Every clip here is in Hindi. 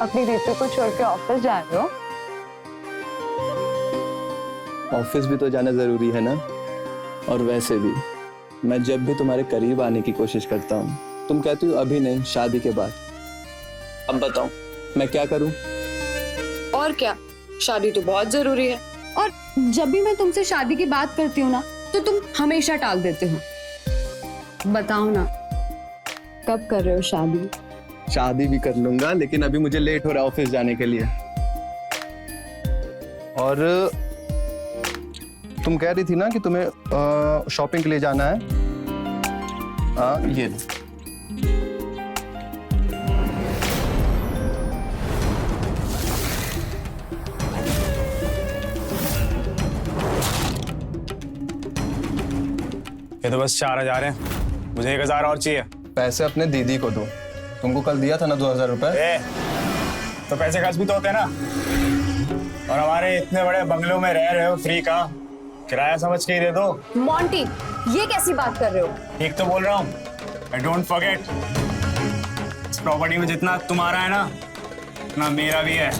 अपनी दीदी को छोड़ के ऑफिस जा रहे हो? ऑफिस भी तो जाना जरूरी है ना। और वैसे भी मैं जब भी तुम्हारे करीब आने की कोशिश करता हूँ तुम कहती हो अभी नहीं, शादी के बाद। अब बताओ मैं क्या करूँ? और क्या, शादी तो बहुत जरूरी है। और जब भी मैं तुमसे शादी की बात करती हूँ ना तो तुम हमेशा टाल देते हो। बताओ ना, कब कर रहे हो शादी? शादी भी कर लूंगा, लेकिन अभी मुझे लेट हो रहा है ऑफिस जाने के लिए। और तुम कह रही थी ना कि तुम्हें शॉपिंग के लिए जाना है। हाँ, ये लो। ये तो बस 4,000 है, मुझे 1,000 और चाहिए। पैसे अपने दीदी को दो, तुमको कल दिया था ना 2,000 रुपए। तो पैसे खर्च भी तो होते हैं ना। और हमारे इतने बड़े बंगलों में रह रहे हो, फ्री का किराया समझ के ही दे दो। मॉन्टी, ये कैसी बात कर रहे हो? ठीक तो बोल रहा हूँ। आई डोंट फॉरगेट, इस प्रॉपर्टी में जितना तुम्हारा है ना उतना मेरा भी है।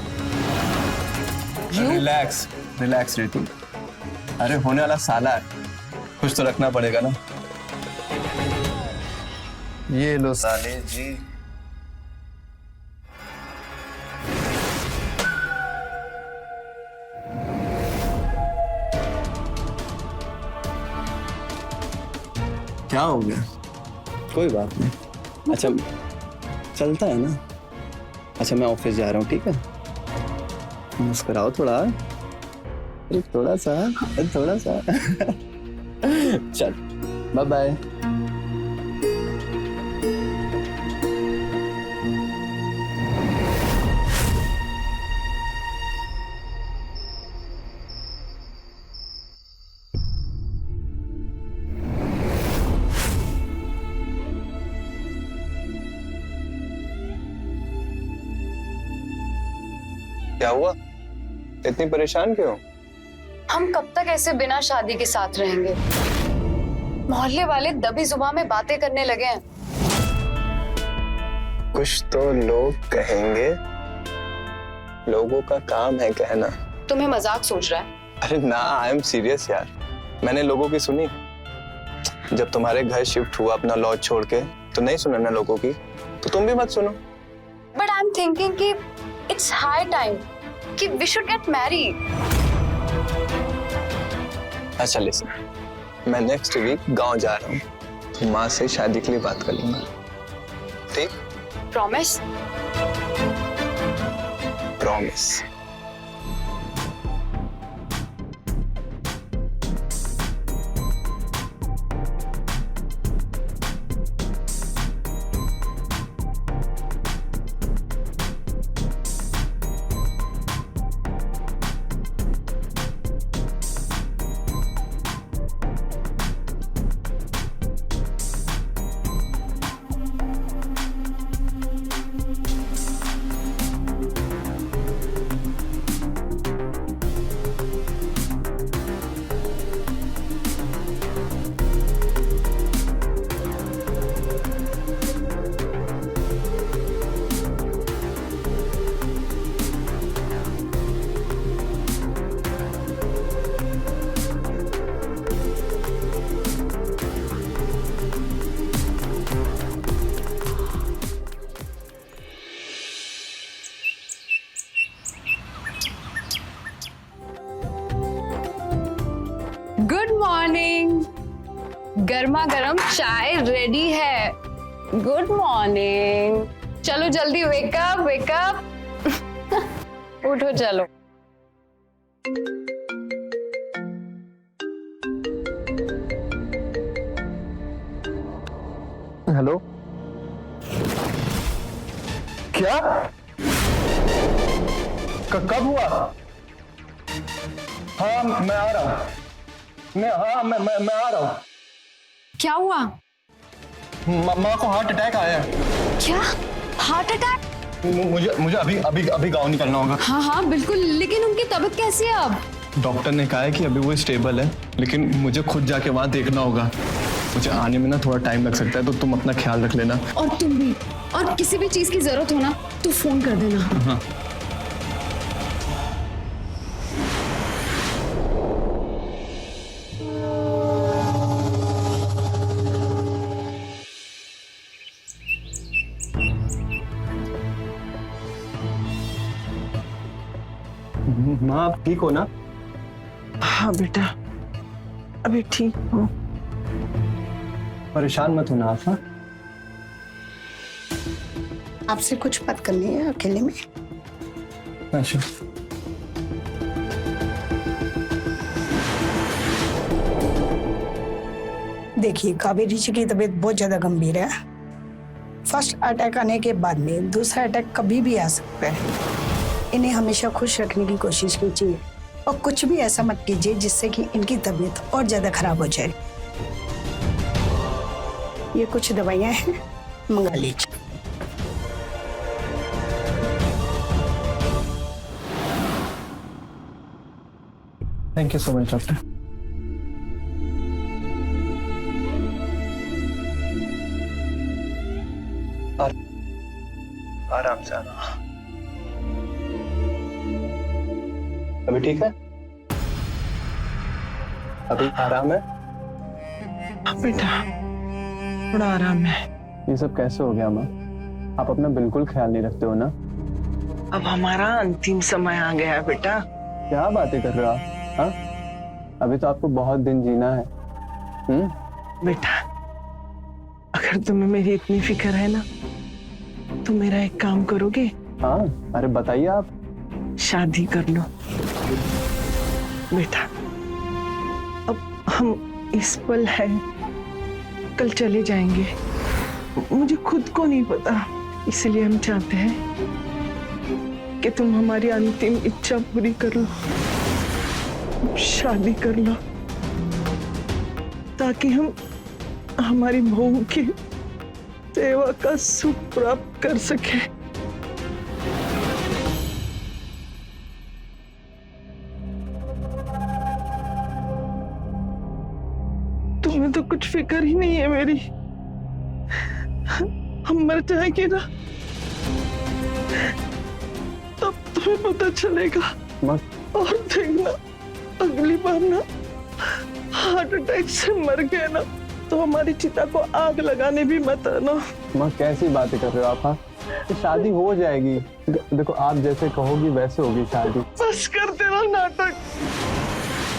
रिलैक्स रिलैक्स रितु, अरे होने वाला साला है, कुछ तो रखना पड़ेगा ना। ये लो साले जी। क्या हो गया? कोई बात नहीं। अच्छा चलता है ना। अच्छा मैं ऑफिस जा रहा हूँ, ठीक है? मुस्कुराओ थोड़ा, अरे थोड़ा सा, थोड़ा सा। चल बाय बाय। क्या हुआ? इतनी परेशान क्यों? हम कब तक ऐसे बिना शादी के साथ रहेंगे? मोहल्ले वाले दबी जुबान में बातें करने लगे हैं। कुछ तो लोग कहेंगे, लोगों का काम है कहना। तुम्हें मजाक सोच रहा है? अरे ना, आई एम सीरियस यार। मैंने लोगों की सुनी, जब तुम्हारे घर शिफ्ट हुआ अपना लॉज छोड़ के, तो नहीं सुना ना लोगों की, तो तुम भी मत सुनो। बट आई एम थिंकिंग कि इट्स हाई टाइम कि वी शुड गेट मैरिड। अच्छा लिसन, मैं नेक्स्ट वीक गांव जा रहा हूँ, तो माँ से शादी के लिए बात कर लूंगा, ठीक? प्रॉमिस? प्रॉमिस। गुड मॉर्निंग, गर्मा गर्म चाय रेडी है। गुड मॉर्निंग, चलो जल्दी वेकअप वेकअप। उठो चलो। हेलो, क्या? कब हुआ? हाँ मैं आ रहा हूँ। मैं आ रहा हूँ। क्या हुआ? माँ को हार्ट अटैक आया है। क्या? Heart attack? मुझे अभी गाँव निकलना होगा। हाँ हाँ बिल्कुल, लेकिन उनकी तबीयत कैसी है अब? डॉक्टर ने कहा है कि अभी वो स्टेबल है, लेकिन मुझे खुद जाके वहां देखना होगा। मुझे आने में ना थोड़ा टाइम लग सकता है, तो तुम अपना ख्याल रख लेना। और तुम भी, और किसी भी चीज की जरूरत हो ना तो फोन कर देना। हाँ। माँ आप ठीक हो ना? हाँ बेटा, अभी ठीक हूँ। परेशान मत होना आप। हाँ आपसे कुछ बात करनी है अकेले में। अच्छा। देखिए कावेरी जी की तबीयत बहुत ज्यादा गंभीर है। फर्स्ट अटैक आने के बाद में दूसरा अटैक कभी भी आ सकता है। इन्हें हमेशा खुश रखने की कोशिश कीजिए और कुछ भी ऐसा मत कीजिए जिससे कि इनकी तबीयत और ज्यादा खराब हो जाए। ये कुछ दवाइयां हैं, मंगा लीजिए। Thank you so much doctor. आराम से आना। अभी ठीक है? अभी आराम है? हाँ बेटा, थोड़ा आराम है। ये सब कैसे हो गया माँ? आप अपना बिल्कुल ख्याल नहीं रखते हो ना? अब हमारा अंतिम समय आ गया है बेटा। क्या बातें कर रहे हो आप? हाँ? अभी तो आपको बहुत दिन जीना है। बेटा, अगर तुम्हें मेरी इतनी फिक्र है ना, तो मेरा एक काम करोगे? हाँ, अरे बताइए आप। शादी कर लो बेटा। अब हम इस पल है, कल चले जाएंगे। मुझे खुद को नहीं पता, इसलिए हम चाहते हैं कि तुम हमारी अंतिम इच्छा पूरी कर लो, शादी कर लो, ताकि हम हमारी बहू की सेवा का सुख प्राप्त कर सके। तुम्हें तो कुछ फिक्र ही नहीं है मेरी। हम मर जाएंगे ना, तब तुम्हें पता चलेगा। और देखना, अगली बार ना हार्ट अटैक से मर गए ना, तो हमारी चिता को आग लगाने भी मत आना। माँ कैसी बातें कर रहे हो आप? हाँ, तो शादी हो जाएगी। देखो आप जैसे कहोगी वैसे होगी शादी। बस कर देना नाटक।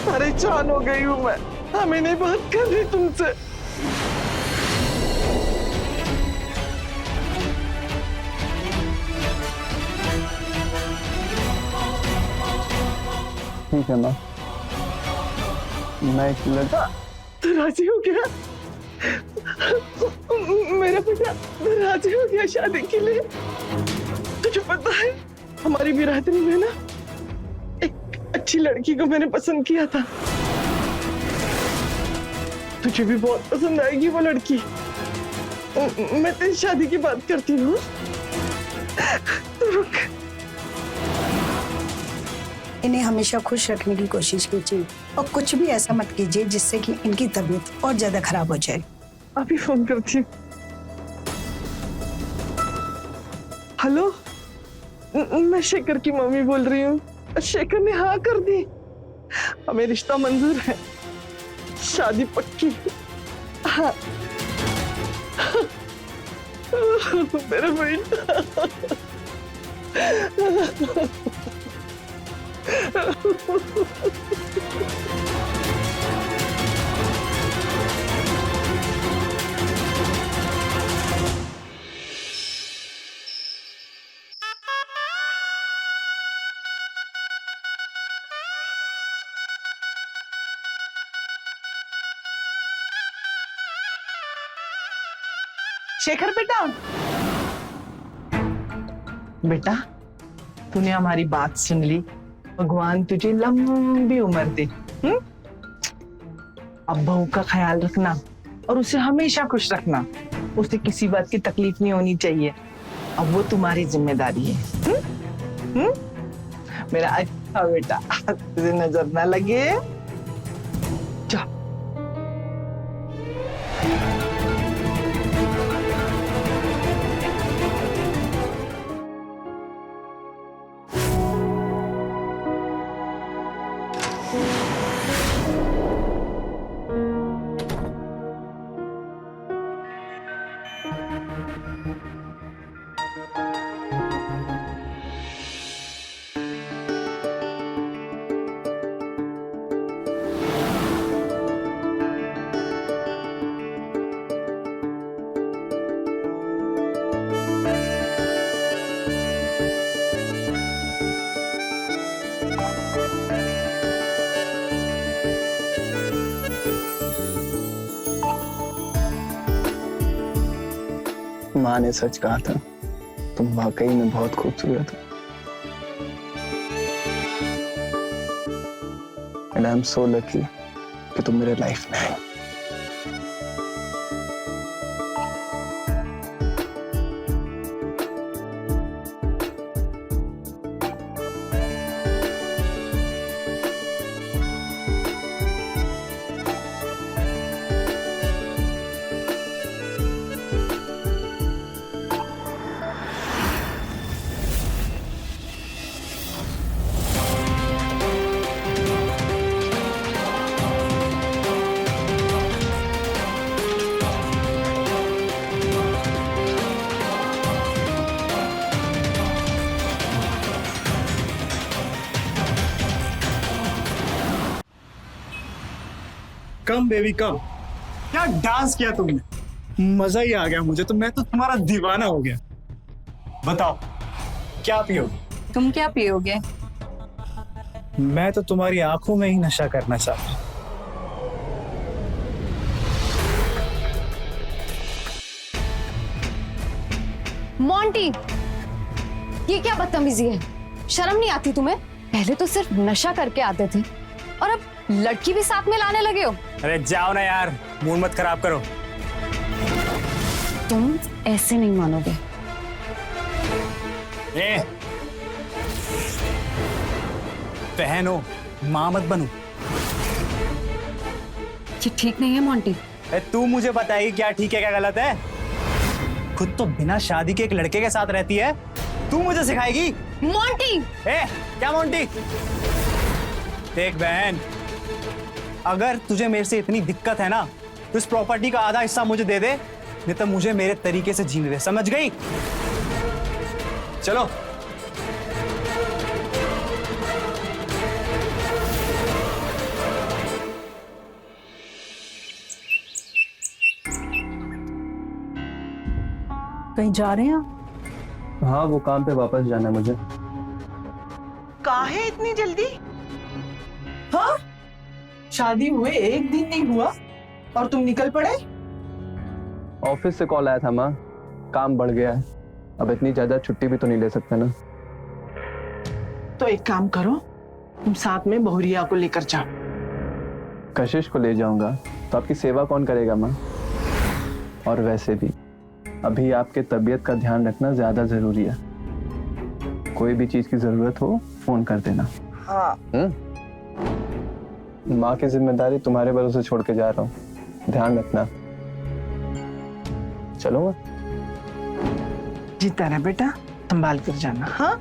परेशान हो गई हूँ मैं, हमें नहीं बात कर रही तुमसे। ठीक है माँ, मैं एक लड़का। तो राजी हो गया? मेरा बेटा राजी हो गया शादी के लिए। तुझे पता है, हमारी बिरादरी में ना एक अच्छी लड़की को मैंने पसंद किया था। तुझे भी बहुत पसंद आएगी वो लड़की। मैं तेरी शादी की बात करती हूँ। तो रुक। इन्हें हमेशा खुश रखने की कोशिश कीजिए और कुछ भी ऐसा मत कीजिए जिससे कि इनकी तबीयत और ज्यादा खराब हो जाए। अभी फोन करती हूँ। हेलो, मैं शेखर की मम्मी बोल रही हूँ। शेखर ने हाँ कर दी, हमें रिश्ता मंजूर है, शादी पक्की। हाँ मेरा बेटा। शेखर बेटा, बेटा तूने हमारी बात सुन ली। भगवान तुझे लंबी उम्र दे। अब बहू का ख्याल रखना और उसे हमेशा खुश रखना। उसे किसी बात की तकलीफ नहीं होनी चाहिए। अब वो तुम्हारी जिम्मेदारी है। मेरा अच्छा बेटा, तुझे नजर ना लगे। जा। माँ ने सच कहा था, तुम वाकई में बहुत खूबसूरत हो। And I am so lucky कि तुम मेरे लाइफ में आई। कम बेबी कम, क्या डांस किया तुमने, मजा ही आ गया मुझे तो। मैं तो तुम्हारा दीवाना हो गया। बताओ क्या पियोगे? तुम क्या पियोगे? मैं तो तुम्हारी आंखों में ही नशा करना चाहता हूँ। मोंटी, ये क्या बदतमीजी है? शर्म नहीं आती तुम्हें? पहले तो सिर्फ नशा करके आते थे और अब लड़की भी साथ में लाने लगे हो। अरे जाओ ना यार, मूड मत खराब करो। तुम ऐसे नहीं मानोगे। ए, बहन हो, माँ मत बनो। ये ठीक नहीं है मोंटी। तू मुझे बताएगी क्या ठीक है क्या गलत है? खुद तो बिना शादी के एक लड़के के साथ रहती है, तू मुझे सिखाएगी? मोंटी! क्या मोंटी? देख बहन, अगर तुझे मेरे से इतनी दिक्कत है ना तो इस प्रॉपर्टी का आधा हिस्सा मुझे दे दे, नहीं तो मुझे मेरे तरीके से जीने दे, समझ गई? चलो। कहीं जा रहे हैं? हाँ, वो काम पे वापस जाना है मुझे। कहाँ है इतनी जल्दी? हाँ, शादी हुए एक दिन नहीं हुआ और तुम निकल पड़े? ऑफिस से कॉल आया था माँ, काम बढ़ गया है, अब इतनी ज्यादा छुट्टी भी तो नहीं ले सकते ना। तो एक काम करो, तुम साथ में बहुरिया को लेकर जाओ। कशिश को ले जाऊंगा तो आपकी सेवा कौन करेगा माँ? और वैसे भी अभी आपके तबीयत का ध्यान रखना ज्यादा जरूरी है। कोई भी चीज की जरूरत हो फोन कर देना। हाँ। माँ की जिम्मेदारी तुम्हारे भरोसे छोड़ के जा रहा हूँ, ध्यान रखना। चलो जीता रहा बेटा, संभाल कर जाना। हाँ।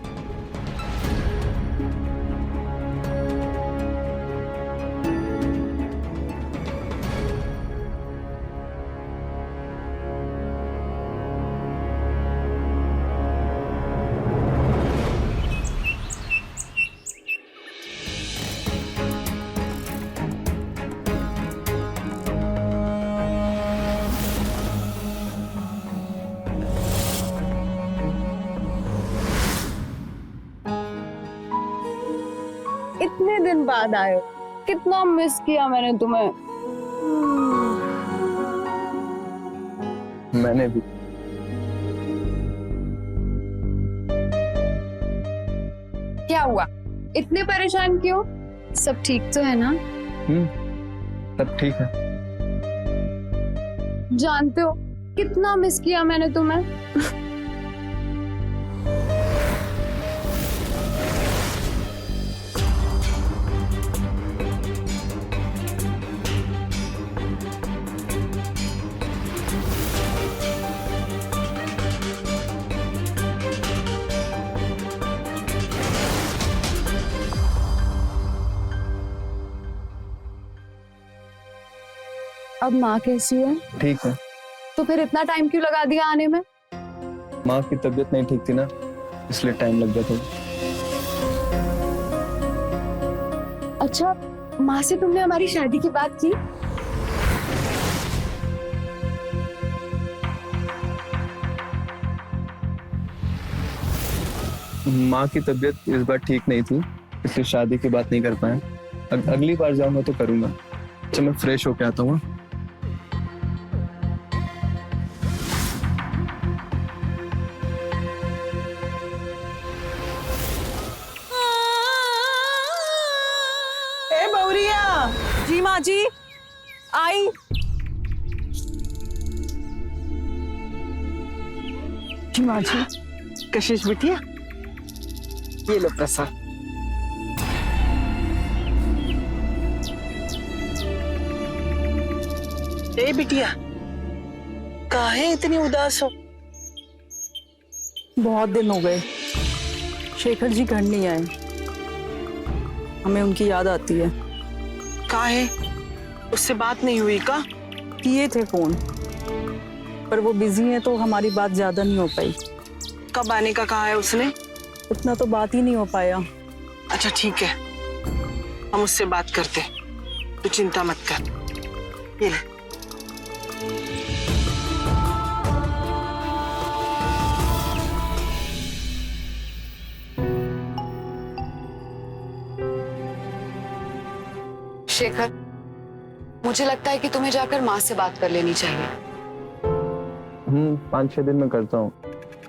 इतने दिन बाद आए हो, कितना मिस किया मैंने तुम्हें। मैंने भी। क्या हुआ? इतने परेशान क्यों? सब ठीक तो है ना? सब ठीक है। जानते हो कितना मिस किया मैंने तुम्हें। अब माँ कैसी है? ठीक है, तो फिर इतना टाइम क्यों लगा दिया आने में? माँ की तबीयत नहीं ठीक थी ना, इसलिए टाइम लग गया था। अच्छा, माँ से तुमने हमारी शादी की बात की? माँ की तबीयत इस बार ठीक नहीं थी, इसलिए शादी की बात नहीं कर पाए। अगली बार जाऊंगा तो करूंगा। अच्छा, मैं फ्रेश होके आता हूँ। ए बौरिया। जी माँ जी, आई। जी माँ जी, कशिश बिटिया, ये लो प्रसाद। ए बिटिया, काहे इतनी उदास हो? बहुत दिन हो गए, शेखर जी घर नहीं आए। हमें उनकी याद आती है। काहे? उससे बात नहीं हुई का? किए थे फोन, पर वो बिजी है तो हमारी बात ज्यादा नहीं हो पाई। कब आने का कहा है उसने? उतना तो बात ही नहीं हो पाया। अच्छा ठीक है, हम उससे बात करते, तू चिंता मत कर। ये ले। शेखर, मुझे लगता है कि तुम्हें जाकर माँ से बात कर लेनी चाहिए। 5-6 दिन में करता हूँ।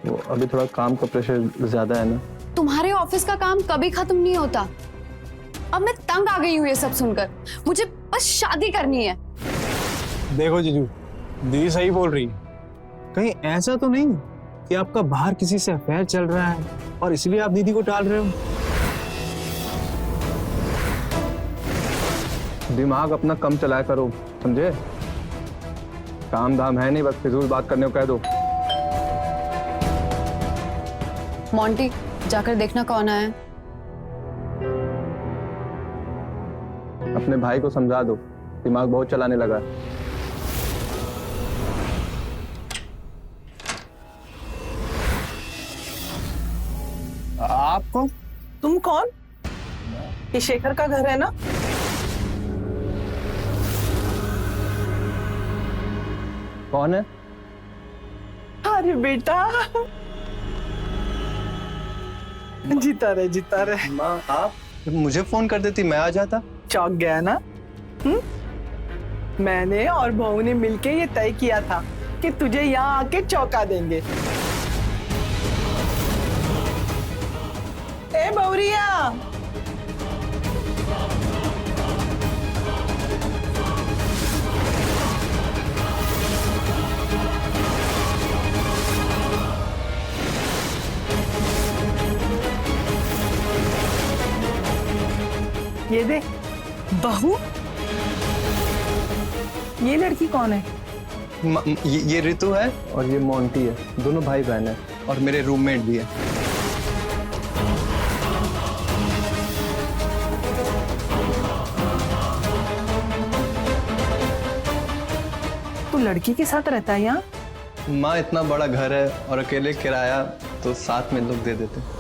वो अभी थोड़ा काम का प्रेशर ज्यादा है ना। तुम्हारे ऑफिस का काम कभी खत्म नहीं होता। अब मैं तंग आ गई हूँ ये सब सुनकर। मुझे बस शादी करनी है। देखो जीजू, दीदी सही बोल रही है। कहीं ऐसा तो नहीं कि आपका बाहर किसी से अफेयर चल रहा है और इसलिए आप दीदी को टाल रहे हो? दिमाग अपना कम चलाया करो, समझे? काम धाम है नहीं, बस फिजूल बात करने को कह दो। मोंटी, जाकर देखना कौन आया है। अपने भाई को समझा दो, दिमाग बहुत चलाने लगा है। आप कौन? तुम कौन? ये शेखर का घर है ना? कौन है? अरे बेटा, जीता रहे, जीता रहे। माँ, आप मुझे फोन कर देती, मैं आ जाता। चौंक गया ना? मैंने और बहू ने मिलके ये तय किया था कि तुझे यहाँ आके चौंका देंगे। ए बौरिया, ये दे। बहू? ये लड़की कौन है? ये ऋतु है और ये मोंटी है। दोनों भाई बहन है और मेरे रूममेट भी है। तू लड़की के साथ रहता है यहाँ? माँ, इतना बड़ा घर है और अकेले किराया तो साथ में लोग दे देते।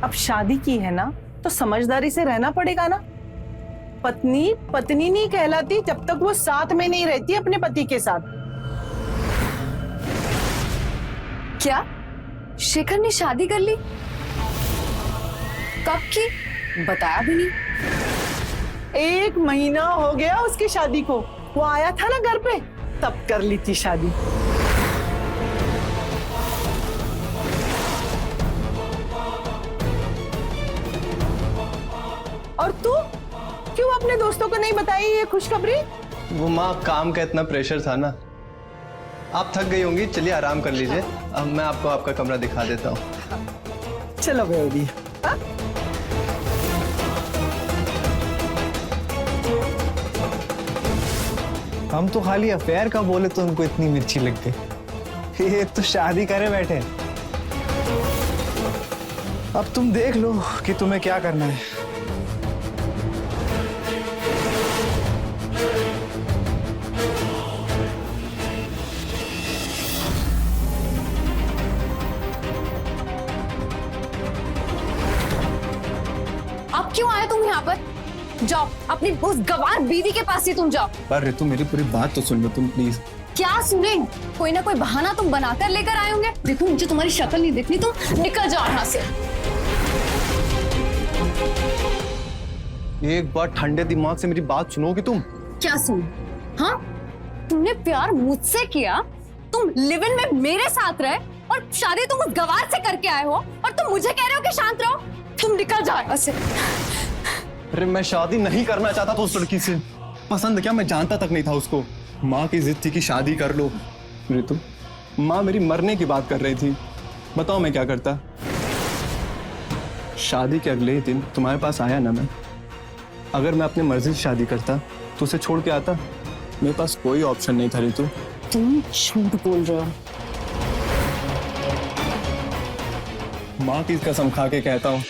अब शादी की है ना, तो समझदारी से रहना पड़ेगा ना। पत्नी पत्नी नहीं कहलाती जब तक वो साथ में नहीं रहती अपने पति के साथ। क्या शेखर ने शादी कर ली? कब की? बताया भी नहीं। 1 महीना हो गया उसकी शादी को। वो आया था ना घर पे, तब कर ली थी शादी। और तू क्यों अपने दोस्तों को नहीं बताई ये खुशखबरी? वो माँ, काम का इतना प्रेशर था ना। आप थक गई होंगी, चलिए आराम कर लीजिए। अब मैं आपको आपका कमरा दिखा देता हूँ। चलो बेबी। हम तो खाली अफेयर का बोले तो उनको इतनी मिर्ची लग गई। ये तो शादी करे बैठे। अब तुम देख लो कि तुम्हें क्या करना है। यहाँ पर? जाओ अपनी उस गवार बीवी के पास ही तुम जाओ। पर ऋतु मेरी पूरी बात तो सुन लो तुम प्लीज। क्या सुने? कोई ना कोई बहाना तुम बनाकर लेकर आए होंगे। देखो मुझे तुम्हारी शक्ल नहीं देखनी, तुम निकल जाओ यहाँ से। एक बार ठंडे दिमाग से मेरी बात सुनोगी तुम? क्या सुन? हाँ, तुमने प्यार मुझसे किया, तुम लिव इन में मेरे साथ रहे और शादी तुम उस गवार से करके आए हो और तुम मुझे कह रहे हो कि शांत रहो। तुम निकल जाओ यहाँ से। अरे मैं शादी नहीं करना चाहता था उस लड़की से। पसंद क्या, मैं जानता तक नहीं था उसको। माँ की जिद थी कि शादी कर लो। ऋतु, माँ मेरी मरने की बात कर रही थी। बताओ मैं क्या करता? शादी के अगले ही दिन तुम्हारे पास आया ना मैं। अगर मैं अपनी मर्जी से शादी करता तो उसे छोड़ के आता। मेरे पास कोई ऑप्शन नहीं था ऋतु। तुम झूठ बोल रहे हो। माँ की कसम खा के कहता हूँ।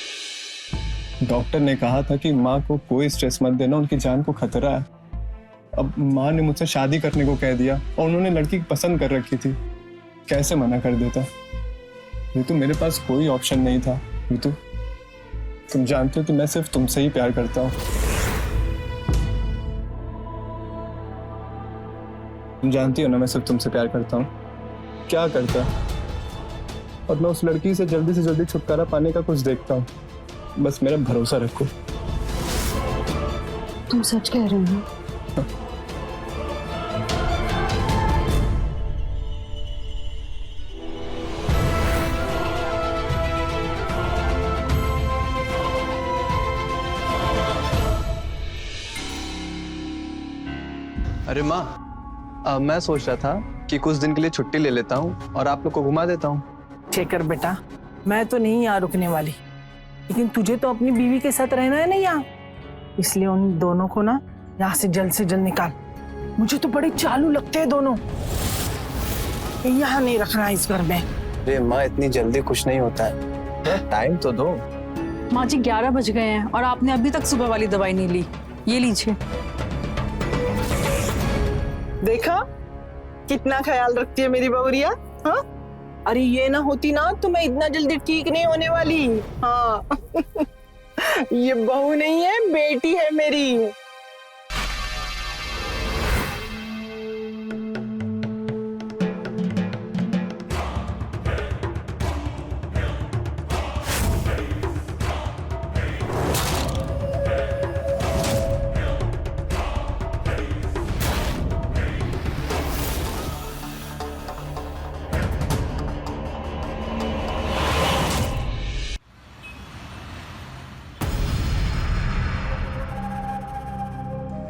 डॉक्टर ने कहा था कि माँ को कोई स्ट्रेस मत देना, उनकी जान को खतरा है। अब माँ ने मुझसे शादी करने को कह दिया और उन्होंने लड़की पसंद कर रखी थी। कैसे मना कर देता? ऋतु मेरे पास कोई ऑप्शन नहीं था। ऋतु तुम जानते हो कि मैं सिर्फ तुमसे ही प्यार करता हूँ। तुम जानती हो ना मैं सिर्फ तुमसे प्यार करता हूँ। क्या करता? और मैं उस लड़की से जल्दी छुटकारा पाने का कुछ देखता हूँ। बस मेरा भरोसा रखो। तुम सच कह रहे हो? अरे माँ, मैं सोच रहा था कि कुछ दिन के लिए छुट्टी ले लेता हूँ और आप लोग को घुमा देता हूँ। शेखर बेटा, मैं तो नहीं यहाँ रुकने वाली, लेकिन तुझे तो अपनी बीवी के साथ रहना है ना यहाँ। इसलिए उन दोनों को ना यहाँ से जल्द निकाल। मुझे तो बड़े चालू लगते हैं दोनों। यहाँ नहीं रखना इस घर में। अरे माँ, इतनी जल्दी कुछ नहीं होता है, टाइम तो दो। माँ जी 11 बज गए हैं और आपने अभी तक सुबह वाली दवाई नहीं ली। ये लीजिए। देखा कितना ख्याल रखती है मेरी बहुरिया। हाँ, अरे ये ना होती ना तो मैं इतना जल्दी ठीक नहीं होने वाली। हाँ ये बहू नहीं है, बेटी है मेरी।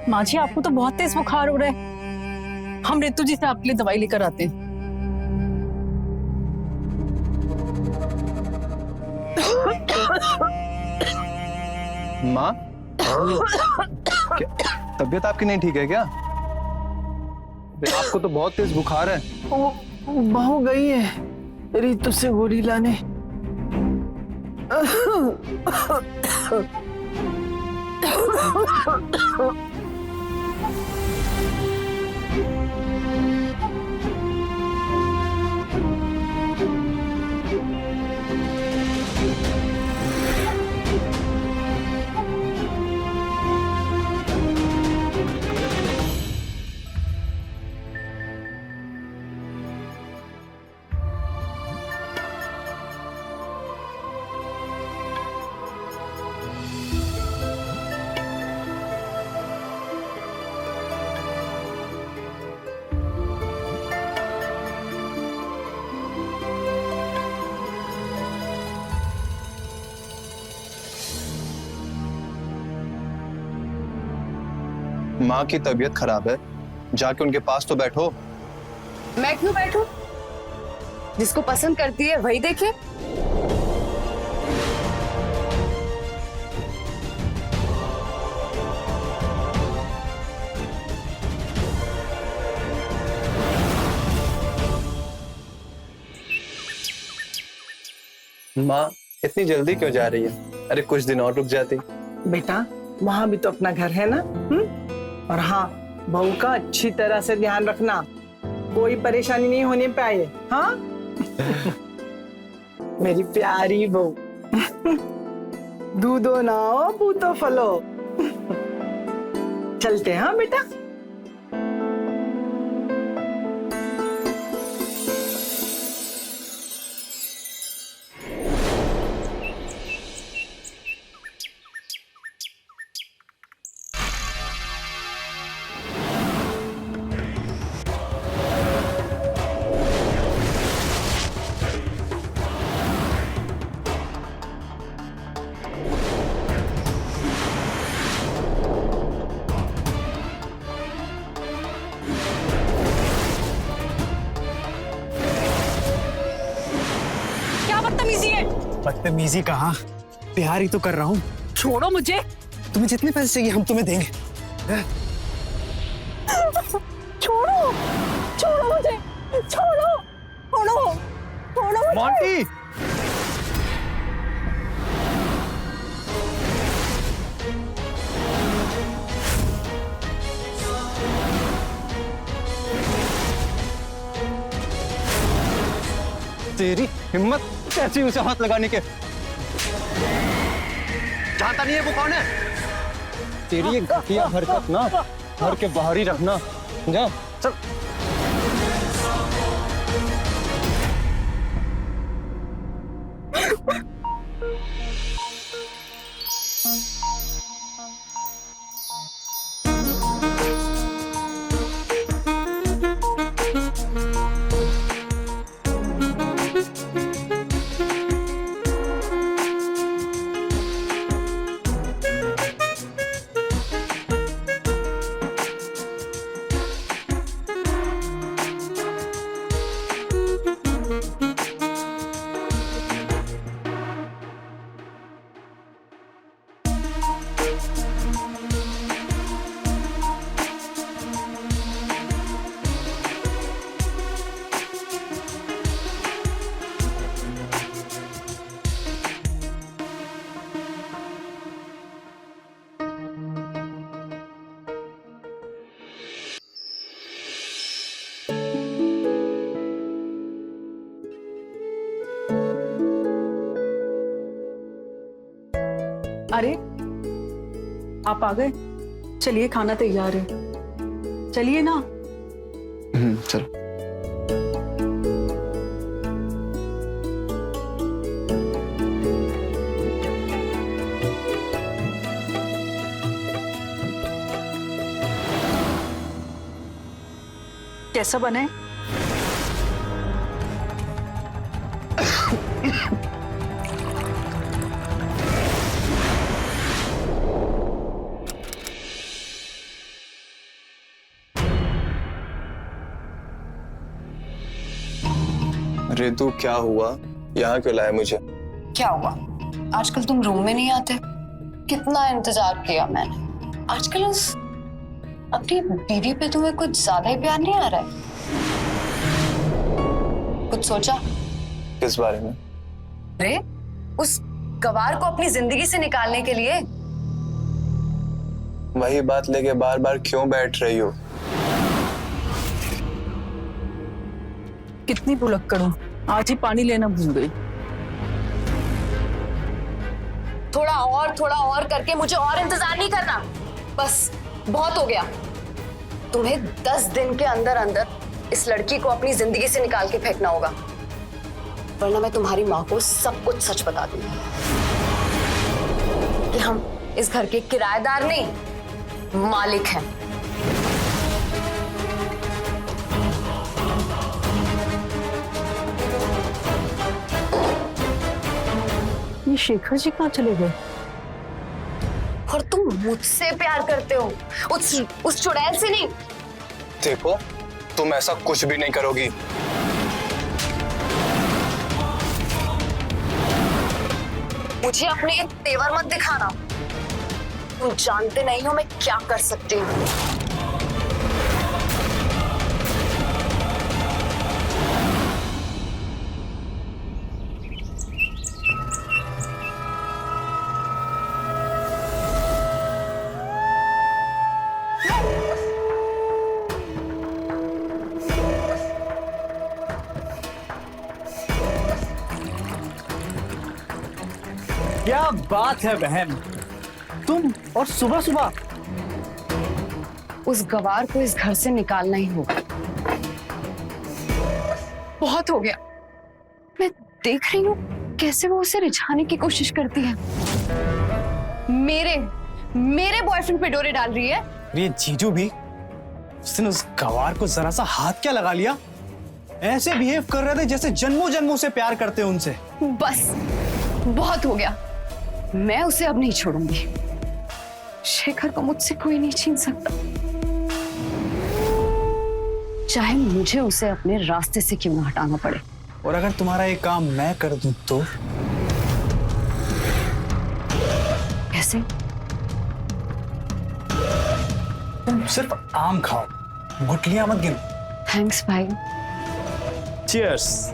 माँ जी आपको तो बहुत तेज बुखार हो रहा है। हम ऋतु जी से आपके लिए दवाई लेकर आते हैं। माँ, तबीयत आपकी नहीं ठीक है क्या? आपको तो बहुत तेज बुखार है। वो बहू गई है ऋतु से गोली लाने। माँ की तबीयत खराब है, जाके उनके पास तो बैठो। मैं क्यों बैठूं? जिसको पसंद करती है वही देखे। माँ इतनी जल्दी क्यों जा रही है? अरे कुछ दिन और रुक जाती। बेटा वहां भी तो अपना घर है ना। और हाँ, बहू का अच्छी तरह से ध्यान रखना, कोई परेशानी नहीं होने पाए। हाँ मेरी प्यारी बहू। दूधो नाओ पूतो फलो। चलते हैं हाँ बेटा। क्या बदतमीजी है? बदतमीजी कहाँ, प्यार ही तो कर रहा हूँ। छोड़ो मुझे। तुम्हें जितने पैसे चाहिए हम तुम्हें देंगे। छोड़ो, छोड़ो मुझे, छोड़ो, छोड़ो, छोड़ो मुझे। मॉन्टी, तेरी हिम्मत कैसी उसे हाथ लगाने के? जानता नहीं है वो कौन है? तेरी ये घटिया हरकत ना घर के बाहर ही रखना, समझा? चल। अरे आप आ गए, चलिए खाना तैयार है, चलिए ना। चलो। कैसा बने? रितु क्या हुआ? यहाँ क्यों लाया मुझे? क्या हुआ? आजकल तुम रूम में नहीं आते? कितना इंतजार किया मैंने। आजकल उस अपनी बीवी पे तुम्हें कुछ ज्यादा ही प्यार नहीं आ रहा है? कुछ सोचा? किस बारे में? अरे उस गवार को अपनी जिंदगी से निकालने के लिए। वही बात लेके बार बार क्यों बैठ रही हो? कितनी भुलक करूं, आज ही पानी लेना भूल गई। थोड़ा और करके मुझे और इंतजार नहीं करना। बस बहुत हो गया। तुम्हें 10 दिन के अंदर अंदर इस लड़की को अपनी जिंदगी से निकाल के फेंकना होगा, वरना मैं तुम्हारी माँ को सब कुछ सच बता दूंगी कि हम इस घर के किराएदार नहीं, मालिक हैं। ये शेखर जी कहाँ चले गए? और तुम मुझसे प्यार करते हो, उस चुड़ैल से नहीं। देखो, तुम ऐसा कुछ भी नहीं करोगी। मुझे अपने ये तेवर मत दिखाना। तुम जानते नहीं हो मैं क्या कर सकती हूँ। क्या बात है बहन, तुम और सुबह सुबह। उस गवार को इस घर से निकालना ही होगा। बहुत हो गया। मैं देख रही हूँ कैसे वो उसे रिझाने की कोशिश करती है। मेरे बॉयफ्रेंड पे डोरे डाल रही है। ये जीजू भी, उसने उस गवार को जरा सा हाथ क्या लगा लिया। ऐसे बिहेव कर रहे थे जैसे जन्मों जन्मों से प्यार करते हैं उनसे। बस बहुत हो गया। मैं उसे अब नहीं छोड़ूंगी। शेखर को मुझसे कोई नहीं छीन सकता, चाहे मुझे उसे अपने रास्ते से क्यों ना हटाना पड़े। और अगर तुम्हारा ये काम मैं कर दूं तो? कैसे? तुम सिर्फ आम खाओ, गुठलियां मत गिनो। थैंक्स भाई। चीयर्स।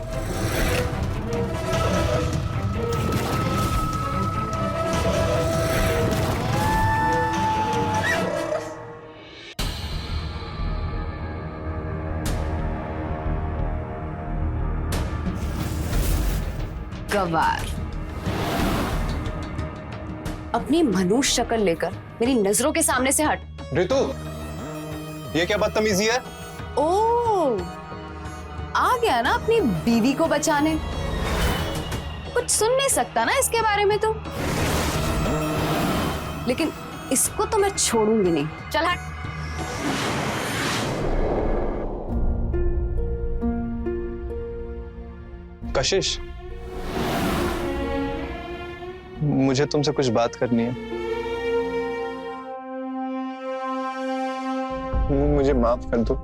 गवार, अपनी मनुष्य शक्ल लेकर मेरी नजरों के सामने से हट। ऋतु, ये क्या बदतमीजी है? ओ, आ गया ना अपनी बीवी को बचाने। कुछ सुन नहीं सकता ना इसके बारे में तो। लेकिन इसको तो मैं छोड़ूंगी नहीं। चल हट। कशिश, मुझे तुमसे कुछ बात करनी है। मुझे माफ कर दो,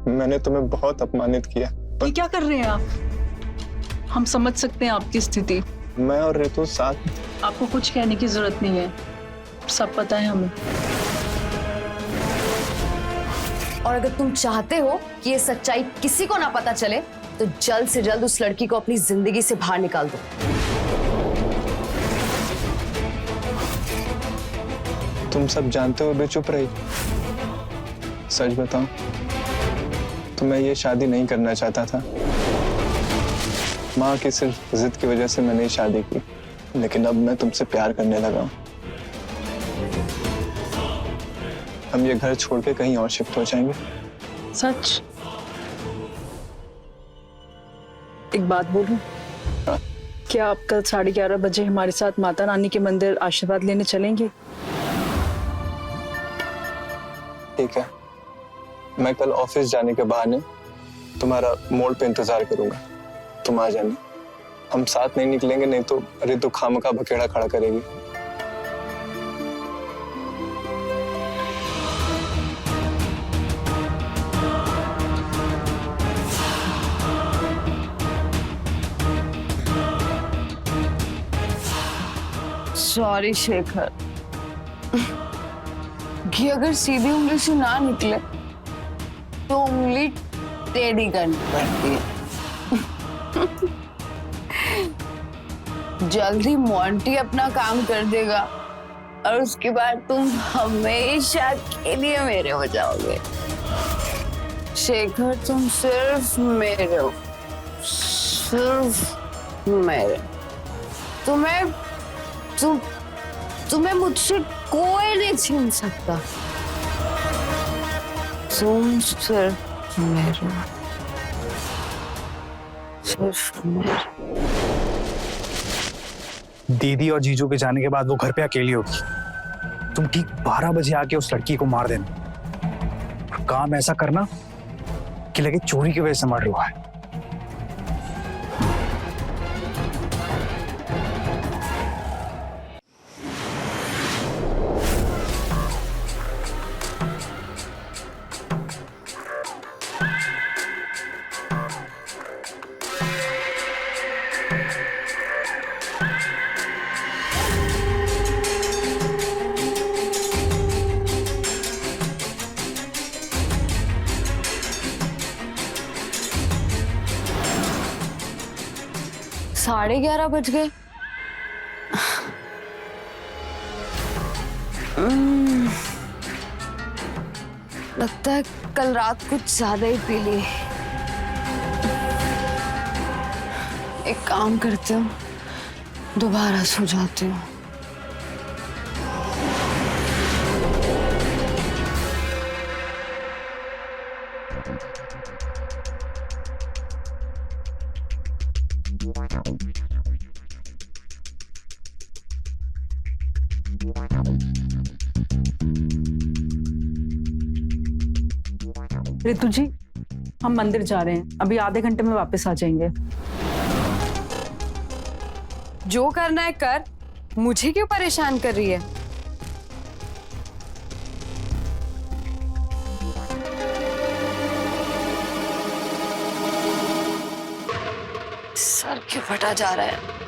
मैंने तुम्हें बहुत अपमानित किया। ये क्या कर रहे हैं आप? हम समझ सकते हैं आपकी स्थिति। मैं और ऋतु साथ। आपको कुछ कहने की जरूरत नहीं है, सब पता है हमें। और अगर तुम चाहते हो कि ये सच्चाई किसी को ना पता चले तो जल्द से जल्द उस लड़की को अपनी जिंदगी से बाहर निकाल दो। तुम सब जानते हो भी चुप रही। सच बताऊं तो मैं ये शादी नहीं करना चाहता था। माँ की सिर्फ जिद की वजह से मैंने ये शादी की, लेकिन अब मैं तुमसे प्यार करने लगा हूं। हम ये घर छोड़ के कहीं और शिफ्ट हो जाएंगे। सच? एक बात बोलूं? क्या आप कल 11:30 बजे हमारे साथ माता रानी के मंदिर आशीर्वाद लेने चलेंगे? ठीक है, मैं कल ऑफिस जाने के बहाने तुम्हारा मोड़ पे इंतजार करूंगा। तुम आ जाना। हम साथ नहीं निकलेंगे, नहीं तो ऋतु खामखा बखेड़ा खड़ा करेगी। सॉरी शेखर, कि अगर सीधी उंगली से ना निकले तो उंगली टेढ़ी करनी पड़ती है। जल्दी मोंटी अपना काम कर देगा और उसके बाद तुम हमेशा के लिए मेरे हो जाओगे। शेखर, तुम सिर्फ मेरे हो, सिर्फ मेरे। तुम्हें मुझसे कोई नहीं छीन सकता। तुम सिर्फ मेरे, सिर्फ मेरे। दीदी और जीजू के जाने के बाद वो घर पे अकेली होगी। तुम ठीक 12 बजे आके उस लड़की को मार देना। काम ऐसा करना कि लगे चोरी की वजह से मर्डर हुआ है। साढ़े 11 बज गए। लगता है कल रात कुछ ज्यादा ही पी ली। एक काम करती हूँ, दोबारा सो जाती हूँ। ऋतु जी, हम मंदिर जा रहे हैं, अभी आधे घंटे में वापस आ जाएंगे। जो करना है कर, मुझे क्यों परेशान कर रही है? सर क्यों फटा जा रहा है?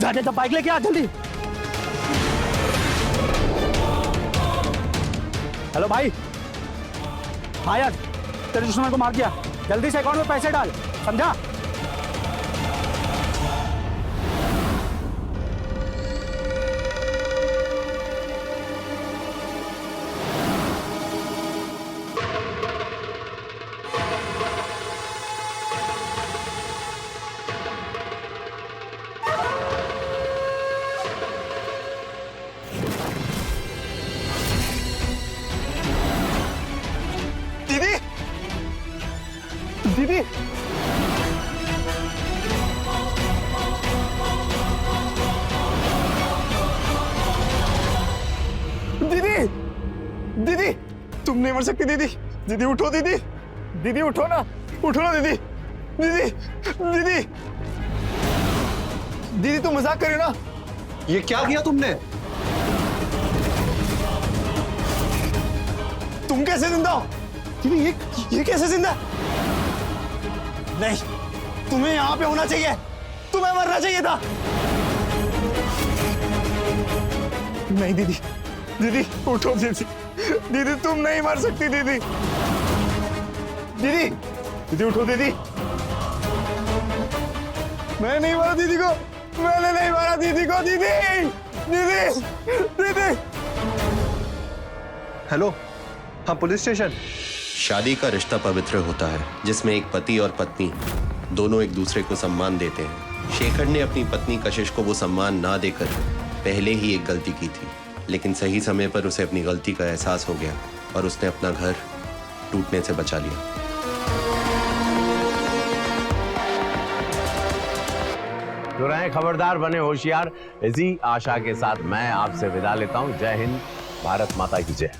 जाने तो बाइक लेके आ जल्दी। हेलो भाई, हाँ यार, तेरे दुश्मन को मार दिया, जल्दी से अकाउंट में पैसे डाल, समझा? दीदी, दीदी, दीदी, तुम नहीं मर सकती दीदी। दीदी उठो दीदी, दीदी उठो ना दीदी, दीदी, दीदी, दीदी तुम मजाक कर रहे हो ना? ये क्या किया तुमने? तुम कैसे जिंदा हो? दीदी ये कैसे जिंदा? नहीं, तुम्हें यहाँ पे होना चाहिए, तुम्हें मरना चाहिए था। नहीं दीदी, दीदी उठो दीदी, दीदी तुम नहीं मर सकती दीदी, दीदी दीदी उठो दीदी। मैं नहीं मारा दीदी को, मैंने नहीं मारा दीदी को, दीदी दीदी दीदी। हेलो, हाँ पुलिस स्टेशन। शादी का रिश्ता पवित्र होता है जिसमें एक पति और पत्नी दोनों एक दूसरे को सम्मान देते हैं। शेखर ने अपनी पत्नी कशिश को वो सम्मान ना देकर पहले ही एक गलती की थी, लेकिन सही समय पर उसे अपनी गलती का एहसास हो गया और उसने अपना घर टूटने से बचा लिया। तो रहें खबरदार, बने होशियार। इसी आशा के साथ मैं आपसे विदा लेता हूं। जय हिंद, भारत माता की जय।